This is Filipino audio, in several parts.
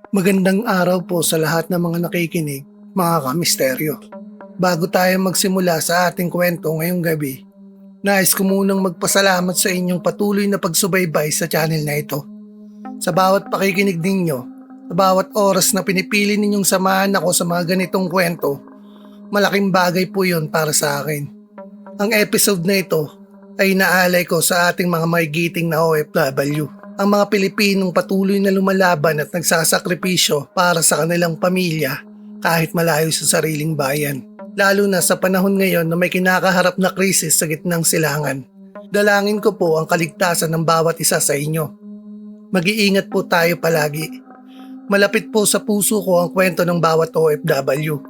Magandang araw po sa lahat ng mga nakikinig, mga kamisteryo. Bago tayo magsimula sa ating kwento ngayong gabi, nais ko munang magpasalamat sa inyong patuloy na pagsubaybay sa channel na ito. Sa bawat pakikinig ninyo, sa bawat oras na pinipili ninyong samahan ako sa mga ganitong kwento, malaking bagay po yun para sa akin. Ang episode na ito ay inaalay ko sa ating mga magigiting na OFW. Ang mga Pilipinong patuloy na lumalaban at nagsasakripisyo para sa kanilang pamilya kahit malayo sa sariling bayan. Lalo na sa panahon ngayon na may kinakaharap na krisis sa gitnang silangan. Dalangin ko po ang kaligtasan ng bawat isa sa inyo. Mag-iingat po tayo palagi. Malapit po sa puso ko ang kwento ng bawat OFW.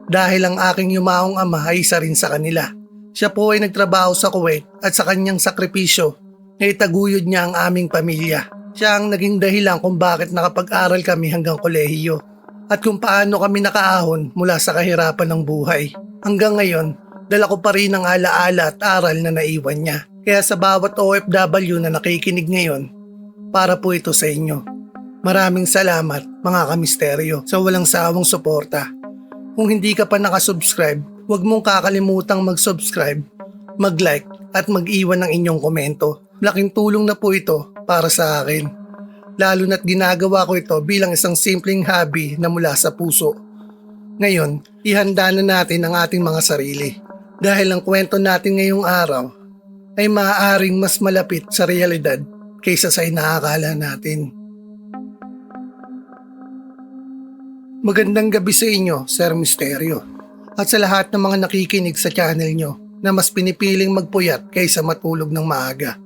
Dahil ang aking yumaong ama ay isa rin sa kanila. Siya po ay nagtrabaho sa Kuwait at sa kanyang sakripisyo na itaguyod niya ang aming pamilya. Siya ang naging dahilan kung bakit nakapag-aral kami hanggang kolehiyo at kung paano kami nakaahon mula sa kahirapan ng buhay. Hanggang ngayon, dala ko pa rin ang alaala at aral na naiwan niya. Kaya sa bawat OFW na nakikinig ngayon, para po ito sa inyo. Maraming salamat mga kamisteryo sa walang sawang suporta. Kung hindi ka pa nakasubscribe, huwag mong kakalimutang mag-subscribe, mag-like at mag-iwan ng inyong komento. Laking tulong na po ito para sa akin. Lalo na't ginagawa ko ito bilang isang simpleng hobby na mula sa puso. Ngayon, ihanda na natin ang ating mga sarili. Dahil ang kwento natin ngayong araw ay maaaring mas malapit sa realidad kaysa sa inaakala natin. Magandang gabi sa inyo, Sir Misterio. At sa lahat ng mga nakikinig sa channel nyo na mas pinipiling magpuyat kaysa matulog ng maaga.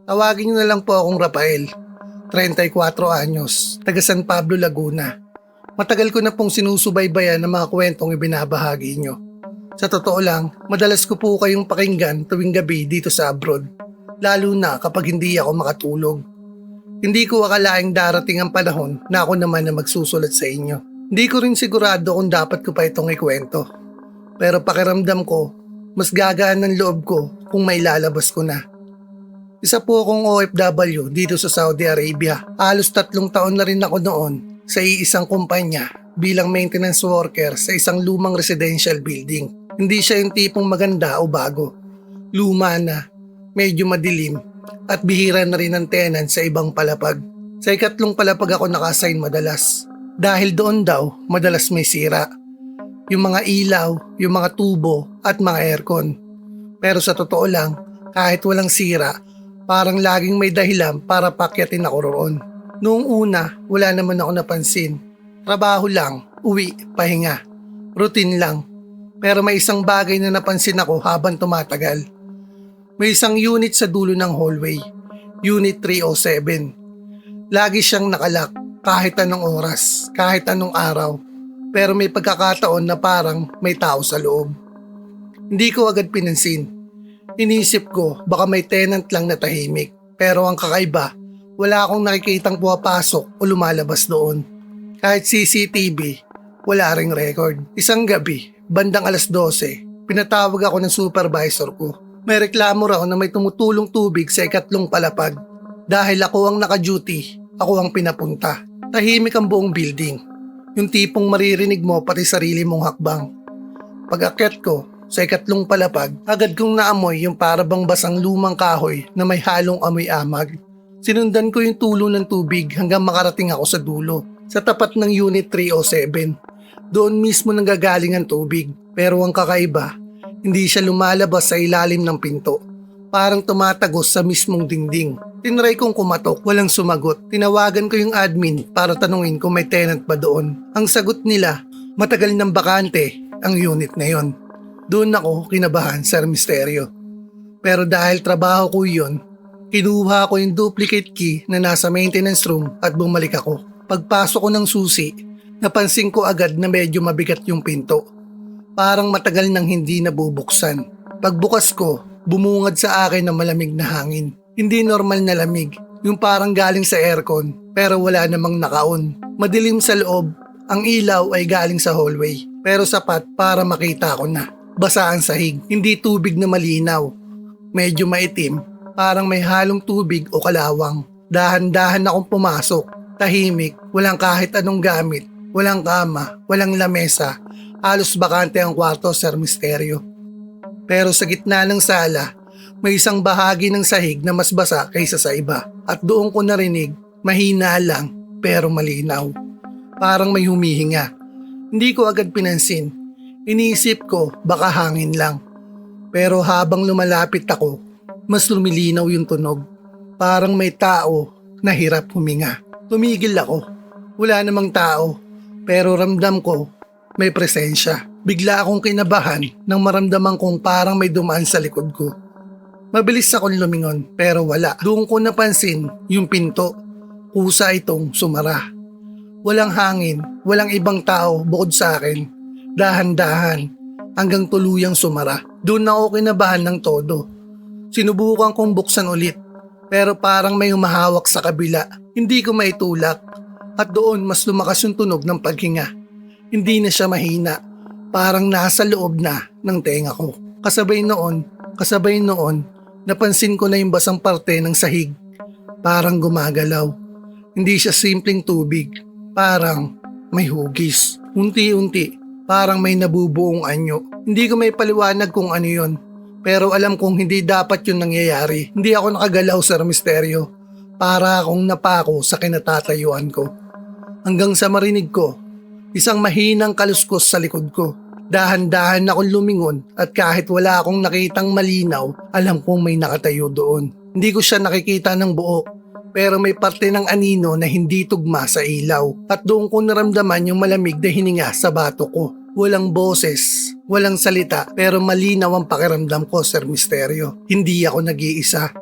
Tawagin niyo na lang po akong Rafael, 34 anyos, taga San Pablo, Laguna. Matagal ko na pong sinusubaybayan ng mga kwentong ibinabahagi nyo. Sa totoo lang, madalas ko po kayong pakinggan tuwing gabi dito sa abroad, lalo na kapag hindi ako makatulog. Hindi ko akalaing darating ang panahon na ako naman na magsusulat sa inyo. Hindi ko rin sigurado kung dapat ko pa itong ikwento. Pero pakiramdam ko, mas gagaan ng loob ko kung may lalabas ko na. Isa po akong OFW dito sa Saudi Arabia. Halos 3 taon na rin ako noon sa iisang kumpanya bilang maintenance worker sa isang lumang residential building. Hindi siya yung tipong maganda o bago. Luma na, medyo madilim at bihira na rin ang tenant sa ibang palapag. Sa 3 palapag ako naka-assign madalas. Dahil doon daw madalas may sira. Yung mga ilaw, yung mga tubo at mga aircon. Pero sa totoo lang, kahit walang sira, parang laging may dahilan para pakyatin ako roon. Noong una, wala naman ako napansin. Trabaho lang, uwi, pahinga. Routine lang. Pero may isang bagay na napansin ako habang tumatagal. May isang unit sa dulo ng hallway. Unit 307. Lagi siyang nakalak kahit anong oras, kahit anong araw. Pero may pagkakataon na parang may tao sa loob. Hindi ko agad pinansin. Inisip ko baka may tenant lang na tahimik. Pero ang kakaiba, wala akong nakikitang pumapasok o lumalabas doon. Kahit CCTV, wala ring record. Isang gabi, bandang 12:00, pinatawag ako ng supervisor ko. May reklamo raw na may tumutulong tubig sa 3 palapag. Dahil ako ang naka-duty, ako ang pinapunta. Tahimik ang buong building. Yung tipong maririnig mo pati sarili mong hakbang. Pag-akyat ko, sa 3 palapag, agad kong naamoy yung parabang basang lumang kahoy na may halong amoy amag. Sinundan ko yung tulo ng tubig hanggang makarating ako sa dulo, sa tapat ng Unit 307. Doon mismo nanggagaling ang tubig, pero ang kakaiba, hindi siya lumalabas sa ilalim ng pinto. Parang tumatagos sa mismong dingding. Tinry kong kumatok, walang sumagot. Tinawagan ko yung admin para tanungin kung may tenant ba doon. Ang sagot nila, matagal nang bakante ang unit na yon. Doon ako kinabahan, Sir Misterio. Pero dahil trabaho ko yun, kinuha ko yung duplicate key na nasa maintenance room at bumalik ako. Pagpasok ko ng susi, napansin ko agad na medyo mabigat yung pinto. Parang matagal nang hindi nabubuksan. Pagbukas ko, bumungad sa akin ng malamig na hangin. Hindi normal na lamig, yung parang galing sa aircon pero wala namang nakaon. Madilim sa loob, ang ilaw ay galing sa hallway pero sapat para makita ko na. Basa ang sahig, hindi tubig na malinaw. Medyo maitim, parang may halong tubig o kalawang. Dahan-dahan akong pumasok. Tahimik, walang kahit anong gamit, walang kama, walang lamesa. Halos bakante ang kwarto, Sir Misteryo. Pero sa gitna ng sala, may isang bahagi ng sahig na mas basa kaysa sa iba. At doon ko narinig, mahina lang pero malinaw. Parang may humihinga. Hindi ko agad pinansin. Iniisip ko baka hangin lang. Pero habang lumalapit ako, mas lumilinaw yung tunog. Parang may tao na hirap huminga. Tumigil ako. Wala namang tao. Pero ramdam ko may presensya. Bigla akong kinabahan nang maramdaman kong parang may dumaan sa likod ko. Mabilis akong lumingon pero wala. Doon ko napansin yung pinto. Kusa itong sumara. Walang hangin, walang ibang tao bukod sa akin. Dahan-dahan hanggang tuluyang sumara. Doon ako kinabahan ng todo. Sinubukan kong buksan ulit pero parang may humahawak sa kabila. Hindi ko maitulak at doon mas lumakas yung tunog ng paghinga. Hindi na siya mahina. Parang nasa loob na ng tenga ko. Kasabay noon, napansin ko na yung basang parte ng sahig. Parang gumagalaw. Hindi siya simpleng tubig. Parang may hugis. Unti-unti, parang may nabubuong anyo. Hindi ko may paliwanag kung ano yun. Pero alam kong hindi dapat yun nangyayari. Hindi ako nakagalaw, Sir Misteryo. Para akong napako sa kinatatayuan ko. Hanggang sa marinig ko, isang mahinang kaluskos sa likod ko. Dahan-dahan akong lumingon at kahit wala akong nakitang malinaw, alam kong may nakatayo doon. Hindi ko siya nakikita ng buo, pero may parte ng anino na hindi tugma sa ilaw. At doon ko naramdaman yung malamig na hininga sa bato ko. Walang boses, walang salita, pero malinaw ang pakiramdam ko, Sir Misteryo. Hindi ako nag-iisa.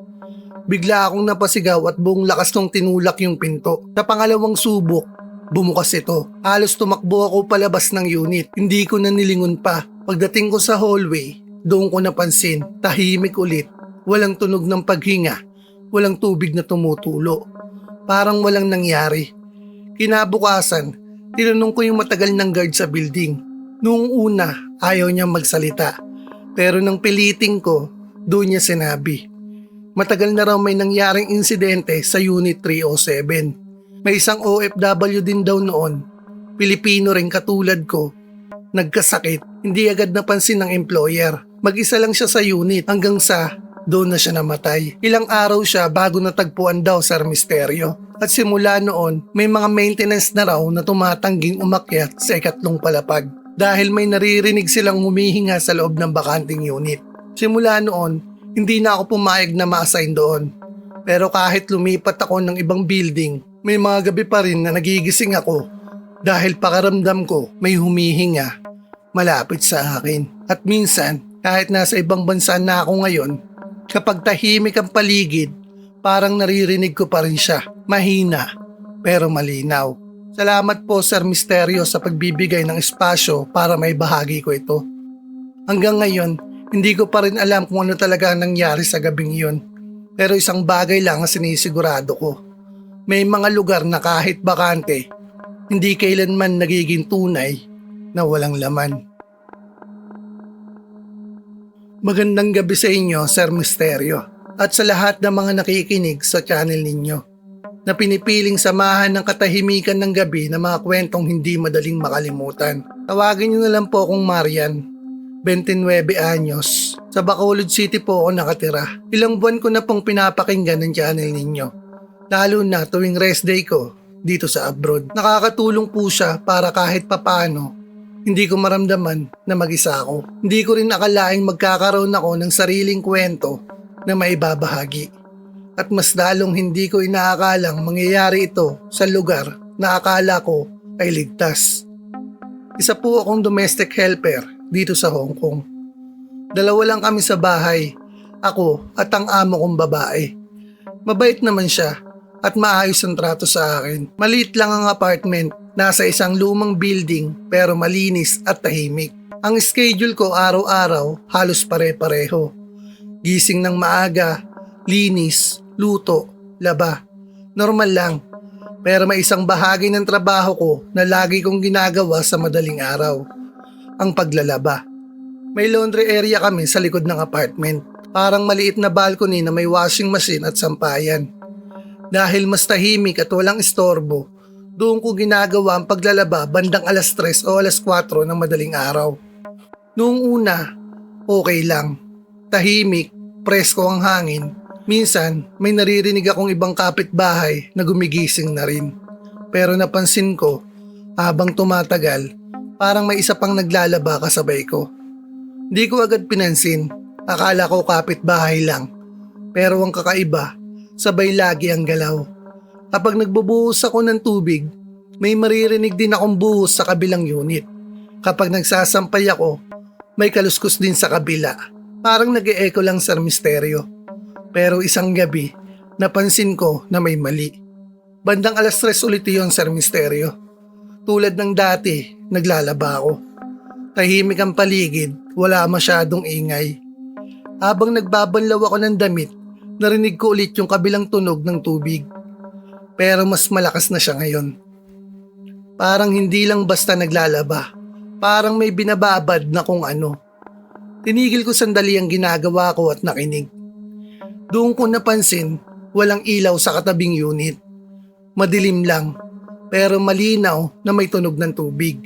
Bigla akong napasigaw at buong lakas nung tinulak yung pinto. Sa pangalawang subok, bumukas ito. Halos tumakbo ako palabas ng unit. Hindi ko na nilingon pa. Pagdating ko sa hallway, doon ko napansin, tahimik ulit. Walang tunog ng paghinga. Walang tubig na tumutulo. Parang walang nangyari. Kinabukasan, tinanong ko yung matagal ng guard sa building. Noong una, ayaw niyang magsalita. Pero nang piliting ko, doon niya sinabi. Matagal na raw may nangyaring insidente sa Unit 307. May isang OFW din daw noon, Pilipino rin katulad ko, nagkasakit, hindi agad napansin ng employer. Mag-isa lang siya sa unit hanggang sa doon na siya namatay. Ilang araw siya bago natagpuan daw, Sir Misteryo. At simula noon, may mga maintenance na raw na tumatangging umakyat sa ikatlong palapag dahil may naririnig silang humihinga sa loob ng bakanting unit. Simula noon, hindi na ako pumayag na ma-assign doon. Pero kahit lumipat ako ng ibang building, may mga gabi pa rin na nagigising ako dahil pakaramdam ko may humihinga malapit sa akin. At minsan, kahit nasa ibang bansa na ako ngayon, kapag tahimik ang paligid, parang naririnig ko pa rin siya. Mahina, pero malinaw. Salamat po, Sir Misteryo, sa pagbibigay ng espasyo para may bahagi ko ito. Hanggang ngayon, hindi ko pa rin alam kung ano talaga ang nangyari sa gabing iyon. Pero isang bagay lang ang sinisigurado ko. May mga lugar na kahit bakante, hindi kailanman nagiging tunay na walang laman. Magandang gabi sa inyo, Sir Misteryo, at sa lahat ng mga nakikinig sa channel ninyo na pinipiling samahan ng katahimikan ng gabi na mga kwentong hindi madaling makalimutan. Tawagin niyo na lang po akong Marian, 29 anyos. Sa Bacolod City po ako nakatira. Ilang buwan ko na pong pinapakinggan ng channel ninyo. Lalo na tuwing rest day ko dito sa abroad. Nakakatulong po siya para kahit papaano hindi ko maramdaman na mag-isa ako. Hindi ko rin akalaing magkakaroon ako ng sariling kwento na maibabahagi. At mas lalong hindi ko inaakalang mangyayari ito sa lugar na akala ko ay ligtas. Isa po akong domestic helper dito sa Hong Kong. Dalawa lang kami sa bahay, ako at ang amo kong babae. Mabait naman siya at maayos ang trato sa akin. Maliit lang ang apartment, nasa isang lumang building pero malinis at tahimik. Ang schedule ko araw-araw halos pare-pareho. Gising ng maaga, linis, luto, laba. Normal lang. Pero may isang bahagi ng trabaho ko na lagi kong ginagawa sa madaling araw. Ang paglalaba. May laundry area kami sa likod ng apartment. Parang maliit na balcony na may washing machine at sampayan. Dahil mas tahimik at walang istorbo, doon ko ginagawa ang paglalaba bandang alas 3 o alas 4 ng madaling araw. Noong una, okay lang. Tahimik, presko ang hangin. Minsan, may naririnig akong ibang kapitbahay na gumigising na rin. Pero napansin ko, habang tumatagal, parang may isa pang naglalaba kasabay ko. Di ko agad pinansin, akala ko kapitbahay lang. Pero ang kakaiba, sabay lagi ang galaw. Kapag nagbubuhos ako ng tubig, may maririnig din akong buhos sa kabilang unit. Kapag nagsasampay ako, may kaluskus din sa kabila. Parang nag-e-echo lang sa misteryo. Pero isang gabi, napansin ko na may mali. Bandang alas 3 ulit yun, Sir Misteryo. Tulad ng dati, naglalaba ako. Tahimik ang paligid, wala masyadong ingay. Habang nagbabanlaw ako ng damit, narinig ko ulit yung kabilang tunog ng tubig. Pero mas malakas na siya ngayon. Parang hindi lang basta naglalaba. Parang may binababad na kung ano. Tinigil ko sandali ang ginagawa ko at nakinig. Doon ko napansin, walang ilaw sa katabing unit. Madilim lang, pero malinaw na may tunog ng tubig.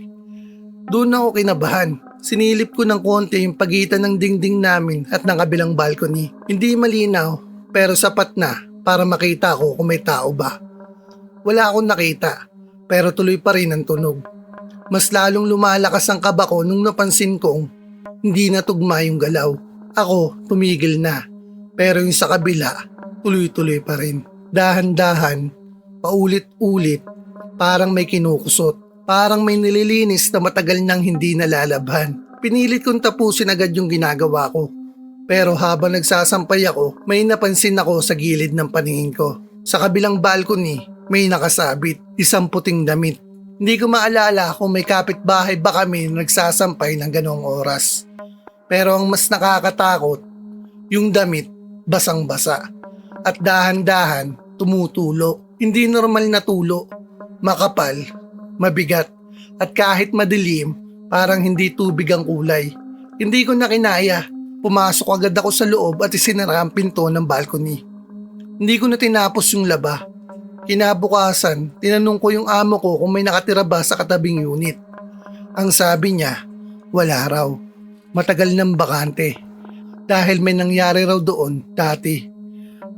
Doon ako kinabahan. Sinilip ko ng konti yung pagitan ng dingding namin at ng kabilang balcony. Hindi malinaw, pero sapat na para makita ko kung may tao ba. Wala akong nakita, pero tuloy pa rin ang tunog. Mas lalong lumalakas ang kaba ko nung napansin kong hindi na tugma yung galaw. Ako, tumigil na. Pero yung sa kabila, tuloy-tuloy pa rin. Dahan-dahan, paulit-ulit, parang may kinukusot. Parang may nililinis na matagal nang hindi nalalabhan. Pinilit kong tapusin agad yung ginagawa ko. Pero habang nagsasampay ako, may napansin ako sa gilid ng paningin ko. Sa kabilang balcony, may nakasabit, isang puting damit. Hindi ko maalala kung may kapitbahay ba kami na nagsasampay ng ganong oras. Pero ang mas nakakatakot, yung damit basang-basa at dahan-dahan tumutulo. Hindi normal na tulo, makapal, mabigat at kahit madilim parang hindi tubig ang kulay. Hindi ko na kinaya, pumasok agad ako sa loob at isinara ang pinto ng balcony. Hindi ko na tinapos yung laba. Kinabukasan, tinanong ko yung amo ko kung may nakatira ba sa katabing unit. Ang sabi niya, wala raw. Matagal nang bakante. Dahil may nangyari raw doon dati.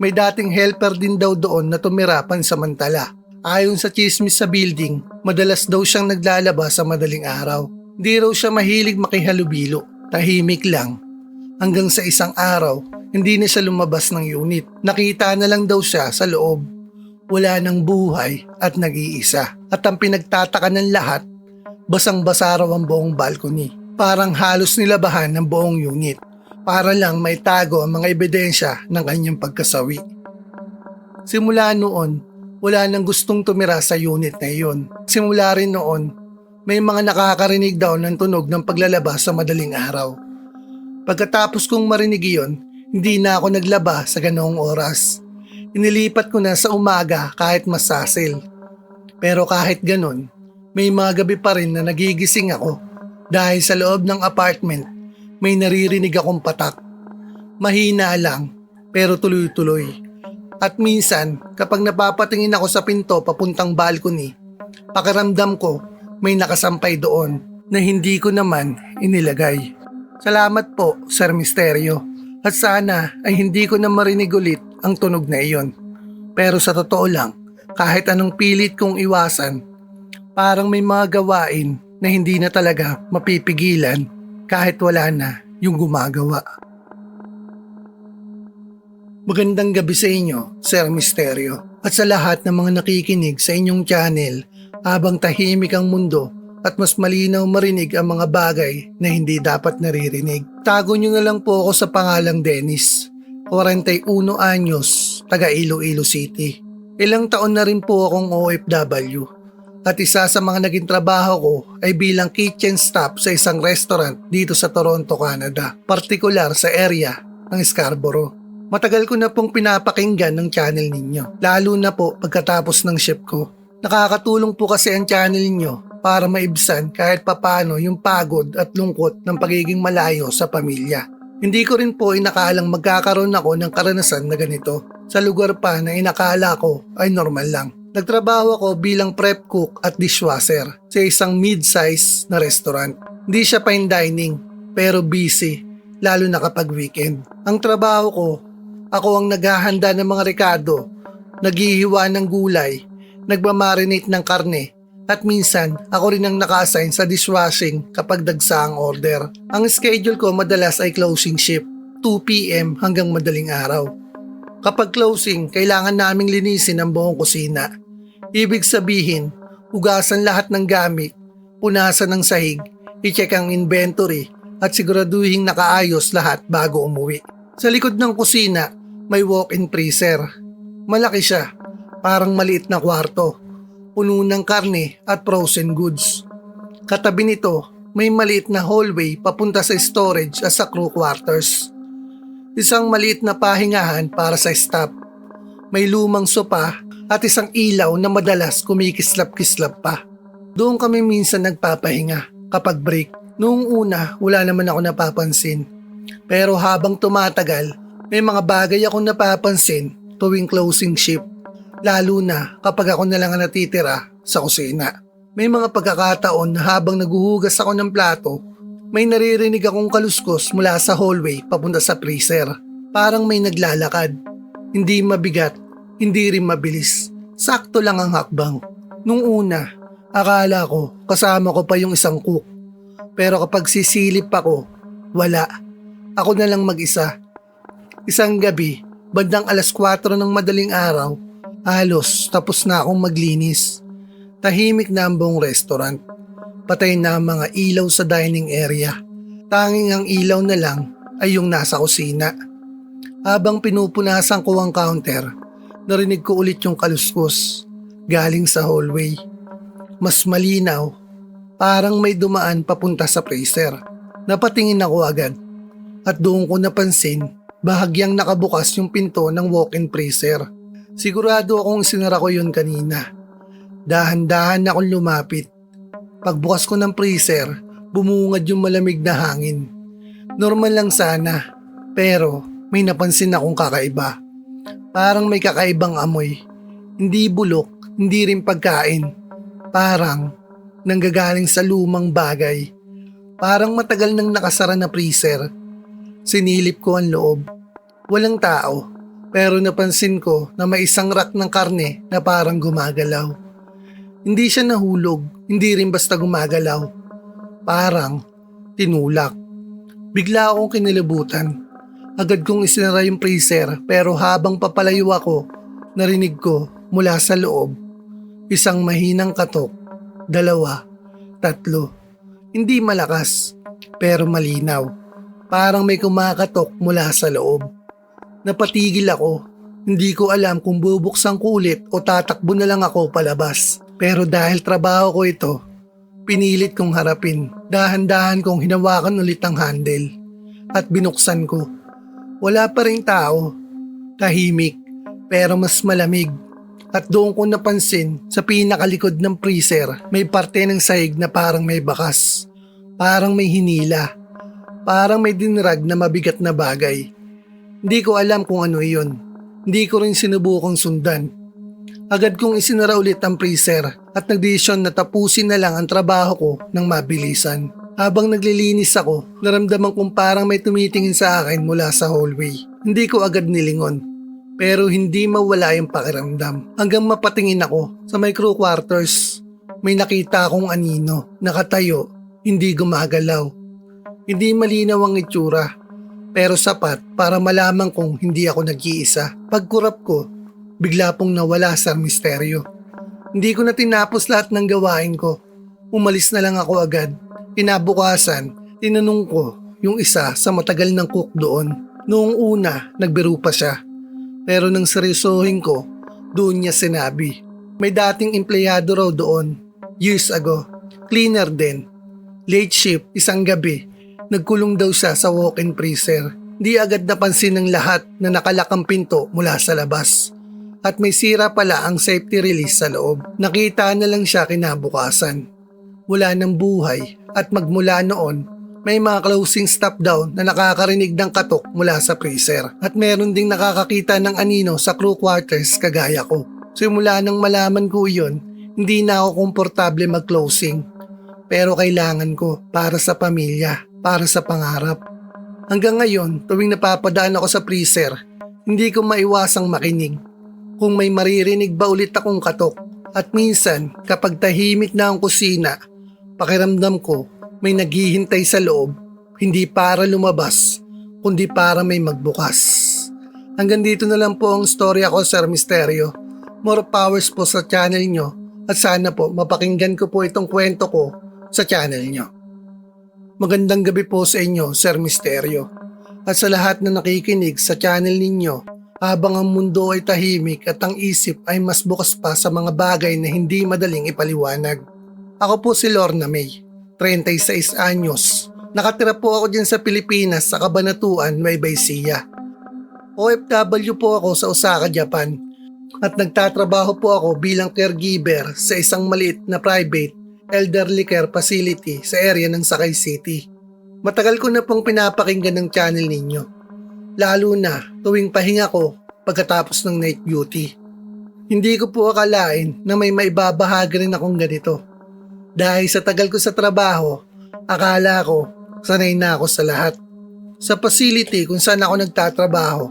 May dating helper din daw doon na tumira pansamantala. Ayon sa chismis sa building, madalas daw siyang naglalaba sa madaling araw. Di raw siya mahilig makihalubilo. Tahimik lang. Hanggang sa isang araw, hindi na siya lumabas ng unit. Nakita na lang daw siya sa loob. Wala ng buhay at nag-iisa. At ang pinagtataka ng lahat, basang-basa raw ang buong balcony. Parang halos nilabahan ng buong unit. Para lang may tago ang mga ebidensya ng kanyang pagkasawi. Simula noon, wala nang gustong tumira sa unit na iyon. Simula rin noon, may mga nakakarinig daw ng tunog ng paglalaba sa madaling araw. Pagkatapos kong marinig iyon, hindi na ako naglaba sa ganoong oras. Inilipat ko na sa umaga kahit masasil. Pero kahit ganon, may mga gabi pa rin na nagigising ako dahil sa loob ng apartment may naririnig akong patak. Mahina lang pero tuloy-tuloy. At minsan kapag napapatingin ako sa pinto papuntang balcony, pakiramdam ko may nakasampay doon na hindi ko naman inilagay. Salamat po, Sir Misteryo. At sana ay hindi ko na marinig ulit ang tunog na iyon. Pero sa totoo lang, kahit anong pilit kong iwasan, parang may mga gawain na hindi na talaga mapipigilan kahit wala na yung gumagawa. Magandang gabi sa inyo, Sir Misteryo, at sa lahat ng mga nakikinig sa inyong channel habang tahimik ang mundo at mas malinaw marinig ang mga bagay na hindi dapat naririnig. Tago nyo na lang po ako sa pangalang Dennis, 41 anyos, taga Iloilo City. Ilang taon na rin po akong OFW at isa sa mga naging trabaho ko ay bilang kitchen staff sa isang restaurant dito sa Toronto, Canada, partikular sa area ng Scarborough. Matagal ko na pong pinapakinggan ng channel ninyo, lalo na po pagkatapos ng shift ko. Nakakatulong po kasi ang channel ninyo para maibsan kahit papano yung pagod at lungkot ng pagiging malayo sa pamilya. Hindi ko rin po inakaalang magkakaroon ako ng karanasan na ganito. sa lugar pa na inakala ko ay normal lang. Nagtrabaho ako bilang prep cook at dishwasher sa isang mid-size na restaurant. Hindi siya fine dining pero busy, lalo na kapag weekend. Ang trabaho ko, ako ang naghahanda ng mga rekado, naghihiwa ng gulay, nagmamarinate ng karne, at minsan ako rin ang naka-assign sa dishwashing kapag dagsa ang order. Ang schedule ko madalas ay closing shift, 2 p.m. hanggang madaling araw. Kapag closing, kailangan naming linisin ang buong kusina. Ibig sabihin, hugasan lahat ng gamit, punasan ng sahig, i-check ang inventory at siguraduhin nakaayos lahat bago umuwi. Sa likod ng kusina, may walk-in freezer. Malaki siya, parang maliit na kwarto, puno ng karne at frozen goods. Katabi nito, may maliit na hallway papunta sa storage at sa crew quarters. Isang maliit na pahingahan para sa staff. May lumang sopa at isang ilaw na madalas kumikislap-kislap pa. Doon kami minsan nagpapahinga kapag break. Noong una, wala naman ako napapansin. Pero habang tumatagal, may mga bagay akong napapansin tuwing closing shift. Lalo na kapag ako na lang ang natitira sa kusina. May mga pagkakataon na habang naguhugas ako ng plato, may naririnig akong kaluskos mula sa hallway papunta sa freezer. Parang may naglalakad. Hindi mabigat, hindi rin mabilis. Sakto lang ang hakbang. Nung una, akala ko kasama ko pa yung isang cook. Pero kapag sisilip ako, wala. Ako na lang mag-isa. Isang gabi, bandang 4:00 ng madaling araw, halos tapos na akong maglinis. Tahimik na ang buong restaurant. Patay na ang mga ilaw sa dining area. Tanging ang ilaw na lang ay yung nasa kusina. Habang pinupunasan ko ang counter, narinig ko ulit yung kaluskos galing sa hallway. Mas malinaw, parang may dumaan papunta sa freezer. Napatingin ako agad at doon ko napansin bahagyang nakabukas yung pinto ng walk-in freezer. Sigurado akong sinara ko yun kanina. Dahan-dahan akong lumapit. Pagbukas ko ng freezer, bumungad yung malamig na hangin. Normal lang sana, pero may napansin akong kakaiba. Parang may kakaibang amoy. Hindi bulok, hindi rin pagkain. Parang nanggagaling sa lumang bagay. Parang matagal nang nakasara na freezer. Sinilip ko ang loob. Walang tao, pero napansin ko na may isang rack ng karne na parang gumagalaw. Hindi siya nahulog, hindi rin basta gumagalaw. Parang tinulak. Bigla akong kinilabutan. Agad kong isinara yung freezer pero habang papalayo ako, narinig ko mula sa loob. Isang mahinang katok, 2, 3. Hindi malakas pero malinaw. Parang may kumakatok mula sa loob. Napatigil ako. Hindi ko alam kung bubuksan ko ulit o tatakbo na lang ako palabas. Pero dahil trabaho ko ito, pinilit kong harapin. Dahan-dahan kong hinawakan ulit ang handle at binuksan ko. Wala pa ring tao. Tahimik pero mas malamig. At doon ko napansin sa pinakalikod ng freezer may parte ng sahig na parang may bakas. Parang may hinila. Parang may dinrag na mabigat na bagay. Hindi ko alam kung ano iyon. Hindi ko rin sinubukang sundan. Agad kong isinara ulit ang freezer at nagdesisyon na tapusin na lang ang trabaho ko ng mabilisan. Habang naglilinis ako, naramdaman kong parang may tumitingin sa akin mula sa hallway. Hindi ko agad nilingon. Pero hindi mawala yung pakiramdam. Hanggang mapatingin ako sa my crew quarters. May nakita akong anino, nakatayo, hindi gumagalaw. Hindi malinaw ang itsura, pero sapat para malaman kong hindi ako nag-iisa. Pagkurap ko, bigla pong nawala sa misteryo. Hindi ko na tinapos lahat ng gawain ko. Umalis na lang ako agad. Kinabukasan, tinanong ko yung isa sa matagal ng cook doon. Noong una, nagbiro pa siya. Pero nang seryosohin ko, doon niya sinabi. May dating empleyado raw doon, years ago. Cleaner din. Late shift, isang gabi. Nagkulong daw siya sa walk-in freezer. Di agad napansin ng lahat na nakalakang pinto mula sa labas. At may sira pala ang safety release sa loob. Nakita na lang siya kinabukasan. Wala ng buhay at magmula noon, May mga closing stop daw na nakakarinig ng katok mula sa freezer at meron ding nakakakita ng anino sa crew quarters kagaya ko. Simula nang malaman ko iyon, hindi na ako komportable mag-closing. Pero kailangan ko para sa pamilya, para sa pangarap. Hanggang ngayon, tuwing napapadaan ako sa freezer, hindi ko maiwasang makinig. Kung may maririnig ba ulit akong katok. At minsan, kapag tahimik na ang kusina, pakiramdam ko may naghihintay sa loob, hindi para lumabas, kundi para may magbukas. Hanggang dito na lang po ang storya ko, Sir Misterio. More powers po sa channel nyo at sana po mapakinggan ko po itong kwento ko sa channel nyo. Magandang gabi po sa inyo, Sir Misterio. At sa lahat na nakikinig sa channel ninyo, habang ang mundo ay tahimik at ang isip ay mas bukas pa sa mga bagay na hindi madaling ipaliwanag. Ako po si Lorna May, 36 anyos. Nakatira po ako dyan sa Pilipinas sa Cabanatuan, Nueva Ecija. OFW po ako sa Osaka, Japan. At nagtatrabaho po ako bilang caregiver sa isang maliit na private elderly care facility sa area ng Sakay City. Matagal ko na pong pinapakinggan ng channel ninyo. Lalo na tuwing pahinga ko pagkatapos ng night duty. Hindi ko po akalain na may maibabahagi rin akong ganito. Dahil sa tagal ko sa trabaho, akala ko sanay na ako sa lahat. Sa facility kung saan ako nagtatrabaho,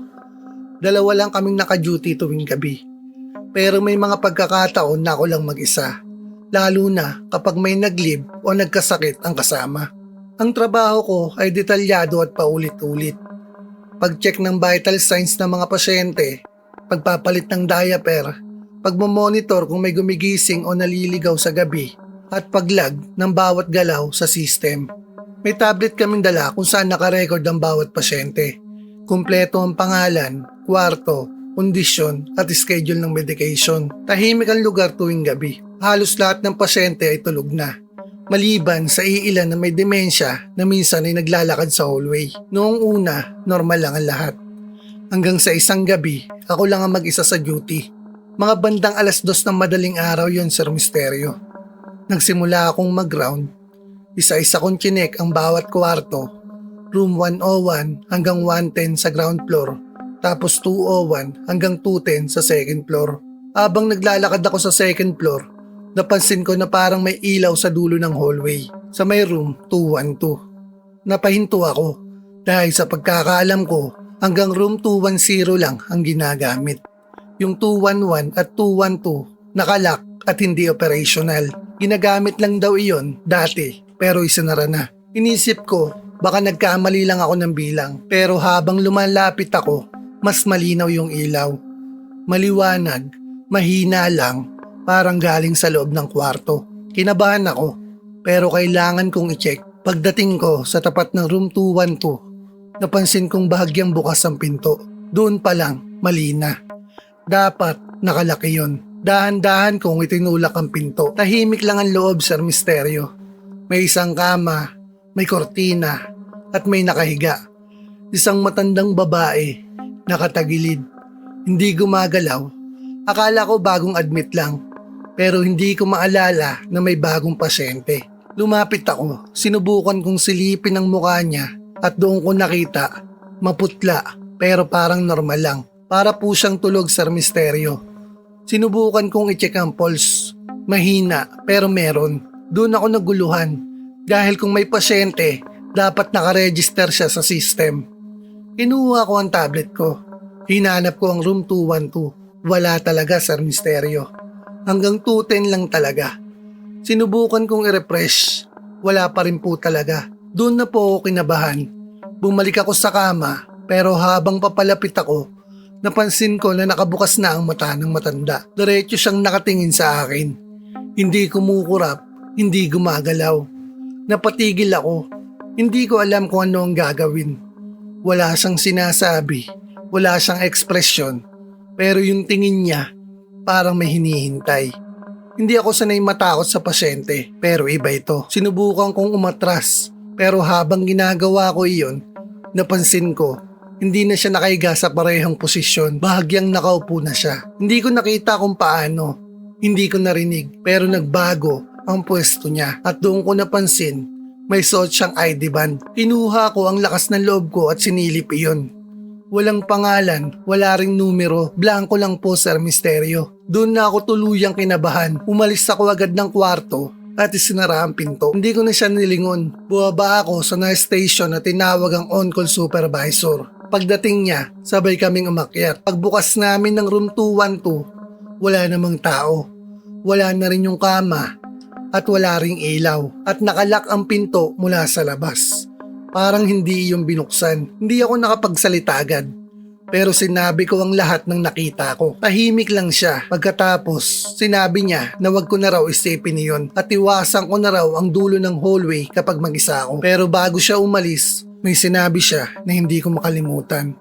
dalawa lang kaming naka-duty tuwing gabi. Pero may mga pagkakataon na ako lang mag-isa. Lalo na kapag may nag-leave o nagkasakit ang kasama. Ang trabaho ko ay detalyado at paulit-ulit. Pag-check ng vital signs ng mga pasyente, pagpapalit ng diaper, pagmamonitor kung may gumigising o naliligaw sa gabi, at paglag ng bawat galaw sa system. May tablet kaming dala kung saan nakarecord ang bawat pasyente. Kumpleto ang pangalan, kwarto, kondisyon at schedule ng medication. Tahimik ang lugar tuwing gabi. Halos lahat ng pasyente ay tulog na. Maliban sa iilan na may demensya na minsan ay naglalakad sa hallway. Noong una, normal lang ang lahat. Hanggang sa isang gabi, ako lang ang mag-isa sa duty. Mga bandang 2:00 ng madaling araw yon, Sir Misterio. Nagsimula akong mag-round. Isa-isa kong chinek ang bawat kwarto. Room 101 hanggang 110 sa ground floor. Tapos 201 hanggang 210 sa second floor. Habang naglalakad ako sa second floor, napansin ko na parang may ilaw sa dulo ng hallway sa may room 212. Napahinto ako dahil sa pagkakaalam ko hanggang room 210 lang ang ginagamit. Yung 211 at 212 nakalak at hindi operational. Ginagamit lang daw iyon dati pero isinara na. Inisip ko baka nagkamali lang ako ng bilang pero habang lumalapit ako mas malinaw yung ilaw. Maliwanag, mahina lang, parang galing sa loob ng kwarto. Kinabahan ako, pero kailangan kong i-check. Pagdating ko sa tapat ng room 212, napansin kong bahagyang bukas ang pinto. Doon pa lang, mali na. Dapat nakalaki yun. Dahan-dahan kong itinulak ang pinto. Tahimik lang ang loob, Sir Misterio. May isang kama, may kortina, at may nakahiga. Isang matandang babae, nakatagilid. Hindi gumagalaw. Akala ko bagong admit lang. Pero hindi ko maalala na may bagong pasyente. Lumapit ako, sinubukan kong silipin ang mukha niya at doon ko nakita, maputla pero parang normal lang. Para po siyang tulog, Sir Misterio. Sinubukan kong i-check ang pulse. Mahina pero meron. Doon ako naguluhan dahil kung may pasyente, dapat nakaregister siya sa system. Kinuha ko ang tablet ko. Hinanap ko ang room 212. Wala talaga, Sir Misterio. Hanggang 210 lang talaga. Sinubukan kong i-refresh. Wala pa rin po talaga. Doon na po ako kinabahan. Bumalik ako sa kama pero habang papalapit ako, napansin ko na nakabukas na ang mata ng matanda. Diretso siyang nakatingin sa akin. Hindi kumukurap, hindi gumagalaw. Napatigil ako. Hindi ko alam kung ano ang gagawin. Wala siyang sinasabi, wala siyang ekspresyon, pero yung tingin niya parang may hinihintay. Hindi ako sanay matakot sa pasyente, pero iba ito. Sinubukan kong umatras, pero habang ginagawa ko iyon, napansin ko, hindi na siya nakahiga sa parehong posisyon, bahagyang nakaupo na siya. Hindi ko nakita kung paano, hindi ko narinig, pero nagbago ang pwesto niya at doon ko napansin May suot siyang ID band. Kinuha ko ang lakas ng loob ko at sinilip iyon. Walang pangalan, wala ring numero, blanco lang po Sir Misterio. Doon na ako tuluyang kinabahan. Umalis ako agad ng kwarto at isinara ang pinto. Hindi ko na siya nilingon. Buwaba ako sa nurse station at tinawag ang on-call supervisor. Pagdating niya, sabay kaming umakyat. Pagbukas namin ng room 212, wala namang tao. Wala na rin yung kama at wala ring ilaw. At nakalak ang pinto mula sa labas. Parang hindi yung binuksan. Hindi ako nakapagsalita agad. Pero sinabi ko ang lahat ng nakita ko. Tahimik lang siya. Pagkatapos, sinabi niya na wag ko na raw isipin iyon at iwasan ko na raw ang dulo ng hallway kapag mag-isa ako. Pero bago siya umalis, may sinabi siya na hindi ko makalimutan.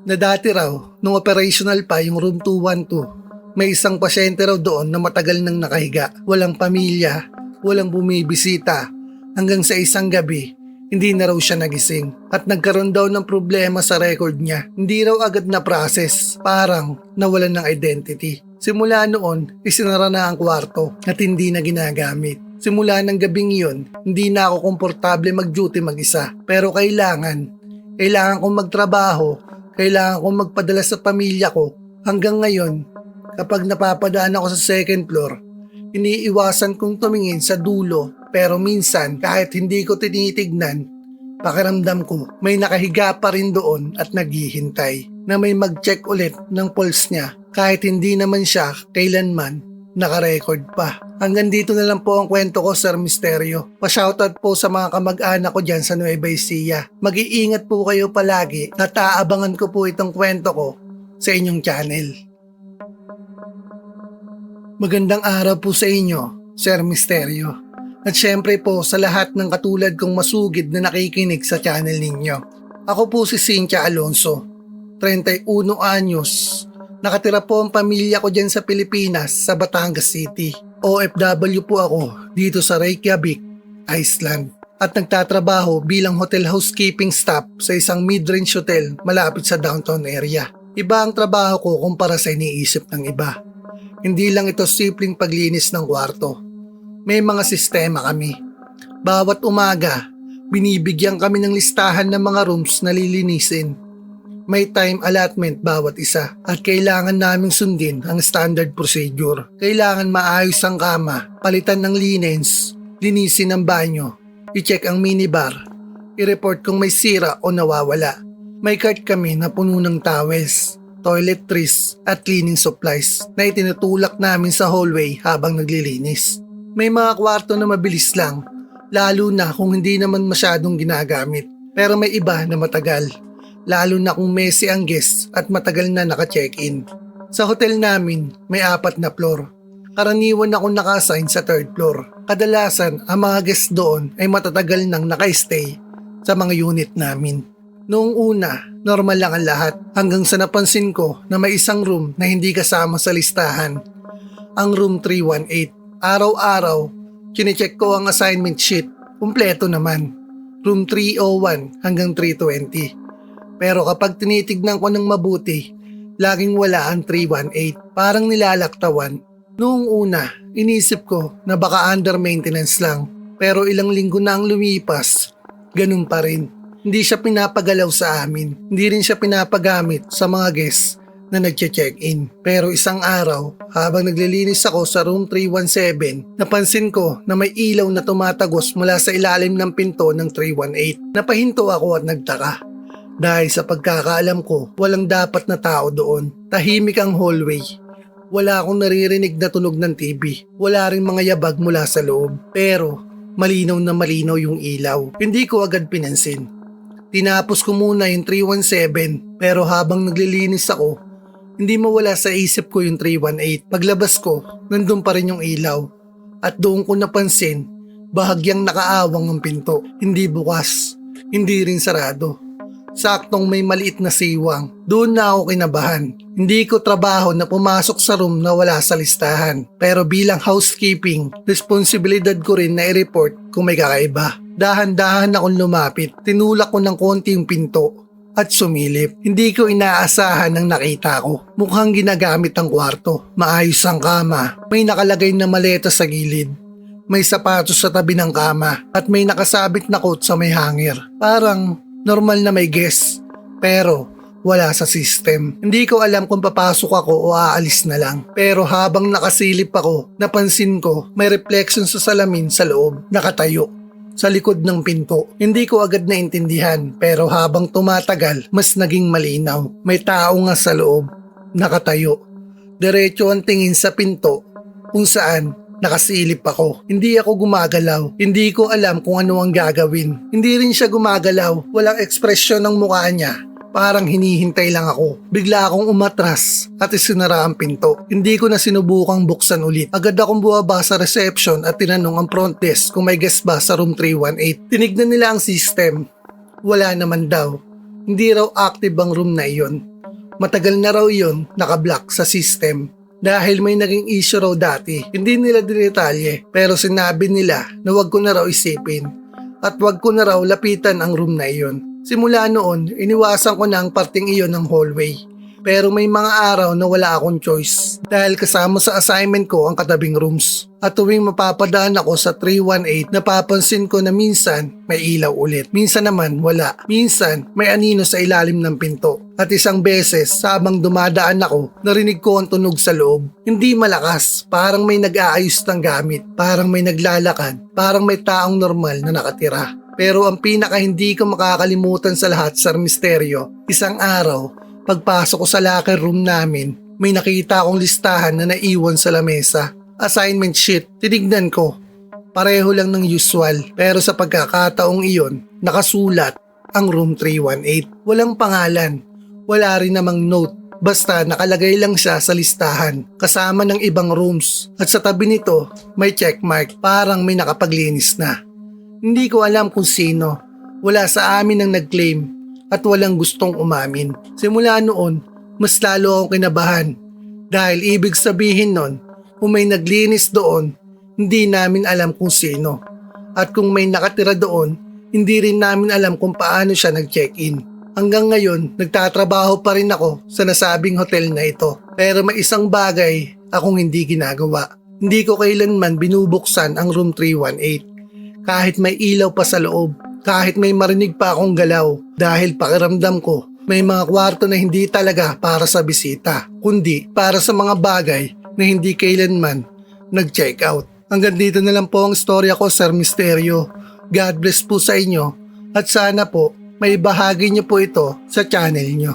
Na dati raw, nung operational pa yung room 212, may isang pasyente raw doon na matagal nang nakahiga. Walang pamilya, walang bumibisita. Hanggang sa isang gabi, hindi na raw siya nagising at nagkaroon daw ng problema sa record niya. Hindi raw agad na process, parang nawalan ng identity. Simula noon, isinara na ang kwarto at hindi na ginagamit. Simula ng gabing yun, hindi na ako komportable mag-duty mag-isa. Pero kailangan kong magtrabaho, kailangan kong magpadala sa pamilya ko. Hanggang ngayon, kapag napapadaan ako sa second floor, iniiwasan kong tumingin sa dulo. Pero minsan, kahit hindi ko tinitignan, pakiramdam ko may nakahiga pa rin doon at naghihintay na may mag-check ulit ng pulse niya kahit hindi naman siya kailanman naka-record pa. Hanggang dito na lang po ang kwento ko, Sir Misterio. Pa-shoutout po sa mga kamag-anak ko dyan sa Nueva Ecija. Mag-iingat po kayo palagi at aabangan ko po itong kwento ko sa inyong channel. Magandang araw po sa inyo, Sir Misterio. At syempre po sa lahat ng katulad kong masugid na nakikinig sa channel ninyo. Ako po si Cynthia Alonso, 31 anyos. Nakatira po ang pamilya ko dyan sa Pilipinas, sa Batangas City. OFW po ako dito sa Reykjavik, Iceland. At nagtatrabaho bilang hotel housekeeping staff sa isang mid-range hotel malapit sa downtown area. Iba ang trabaho ko kumpara sa iniisip ng iba. Hindi lang ito simpleng paglinis ng kwarto. May mga sistema kami. Bawat umaga, binibigyan kami ng listahan ng mga rooms na lilinisin. May time allotment bawat isa at kailangan naming sundin ang standard procedure. Kailangan maayos ang kama, palitan ng linens, linisin ang banyo, i-check ang minibar, i-report kung may sira o nawawala. May cart kami na puno ng towels, toiletries at cleaning supplies na itinutulak namin sa hallway habang naglilinis. May mga kwarto na mabilis lang, lalo na kung hindi naman masyadong ginagamit. Pero may iba na matagal, lalo na kung messy ang guest at matagal na naka-check-in. Sa hotel namin, may 4 na floor. Karaniwan akong naka-assign sa 3rd floor. Kadalasan, ang mga guest doon ay matatagal nang naka-stay sa mga unit namin. Noong una, normal lang ang lahat hanggang sa napansin ko na may isang room na hindi kasama sa listahan. Ang room 318. Araw-araw, chinecheck ko ang assignment sheet. Kumpleto naman. Room 301 hanggang 320. Pero kapag tinitignan ko ng mabuti, laging wala ang 318. Parang nilalaktawan. Noong una, inisip ko na baka under maintenance lang. Pero ilang linggo na ang lumipas, ganun pa rin. Hindi siya pinapagalaw sa amin. Hindi rin siya pinapagamit sa mga guests na nagche-check-in. Pero isang araw, habang naglilinis ako sa room 317, napansin ko na may ilaw na tumatagos mula sa ilalim ng pinto ng 318. Napahinto ako at nagtaka. Dahil sa pagkakaalam ko, walang dapat na tao doon. Tahimik ang hallway. Wala akong naririnig na tunog ng TV. Wala ring mga yabag mula sa loob. Pero malinaw na malinaw yung ilaw. Hindi ko agad pinansin. Tinapos ko muna yung 317 pero habang naglilinis ako, hindi mawala sa isip ko yung 318. Paglabas ko, nandun pa rin yung ilaw. At doon ko napansin, bahagyang nakaawang ang pinto. Hindi bukas, hindi rin sarado. Saktong may maliit na siwang. Doon na ako kinabahan. Hindi ko trabaho na pumasok sa room na wala sa listahan. Pero bilang housekeeping, responsibilidad ko rin na i-report kung may kakaiba. Dahan-dahan akong lumapit. Tinulak ko ng konti yung pinto at sumilip. Hindi ko inaasahan ang nakita ko. Mukhang ginagamit ang kwarto. Maayos ang kama. May nakalagay na maleta sa gilid. may sapatos sa tabi ng kama at may nakasabit na coat sa may hanger. Parang normal na may guest, pero wala sa system. Hindi ko alam kung papasok ako o aalis na lang. Pero habang nakasilip ako, napansin ko may reflection sa salamin sa loob, nakatayo sa likod ng pinto. Hindi ko agad naintindihan, pero habang tumatagal, mas naging malinaw. May tao nga sa loob, nakatayo. Diretso ang tingin sa pinto kung saan nakasilip ako. Hindi ako gumagalaw. Hindi ko alam kung ano ang gagawin. Hindi rin siya gumagalaw. Walang ekspresyon ng mukha niya. Parang hinihintay lang ako. Bigla akong umatras at isinara ang pinto. Hindi ko na sinubukang buksan ulit. Agad akong buwaba sa reception at tinanong ang front desk kung may guest ba sa room 318. Tinignan nila ang system. Wala naman daw. Hindi raw active ang room na iyon. Matagal na raw iyon nakablock sa system. Dahil may naging issue raw dati. Hindi nila dinetalye, pero sinabi nila na wag ko na raw isipin at wag ko na raw lapitan ang room na iyon. Simula noon, iniwasan ko na ang parting iyon ng hallway. Pero may mga araw na wala akong choice dahil kasama sa assignment ko ang katabing rooms. At tuwing mapapadaan ako sa 318, napapansin ko na minsan may ilaw ulit. Minsan naman wala. Minsan may anino sa ilalim ng pinto. At isang beses, habang dumadaan ako, narinig ko ang tunog sa loob. Hindi malakas, parang may nag-aayos ng gamit, parang may naglalakad, parang may taong normal na nakatira. Pero ang pinaka hindi ko makakalimutan sa lahat, Sir Misterio, isang araw, pagpasok ko sa locker room namin, may nakita akong listahan na naiwan sa lamesa. Assignment sheet, tinignan ko. Pareho lang ng usual, pero sa pagkakataong iyon, nakasulat ang room 318. Walang pangalan, wala rin namang note, basta nakalagay lang siya sa listahan, kasama ng ibang rooms. At sa tabi nito, may checkmark, parang may nakapaglinis na. Hindi ko alam kung sino, wala sa amin ang nag-claim at walang gustong umamin. Simula noon, mas lalo akong kinabahan dahil ibig sabihin nun, kung may naglinis doon, hindi namin alam kung sino. At kung may nakatira doon, hindi rin namin alam kung paano siya nag-check-in. Hanggang ngayon, nagtatrabaho pa rin ako sa nasabing hotel na ito. Pero may isang bagay akong hindi ginagawa. Hindi ko kailanman binubuksan ang room 318. Kahit may ilaw pa sa loob, kahit may marinig pa akong galaw, dahil pakiramdam ko may mga kwarto na hindi talaga para sa bisita, kundi para sa mga bagay na hindi kailanman nag-check out. Hanggang dito na lang po ang istorya ko, Sir Misterio. God bless po sa inyo at sana po may bahagi niyo po ito sa channel niyo.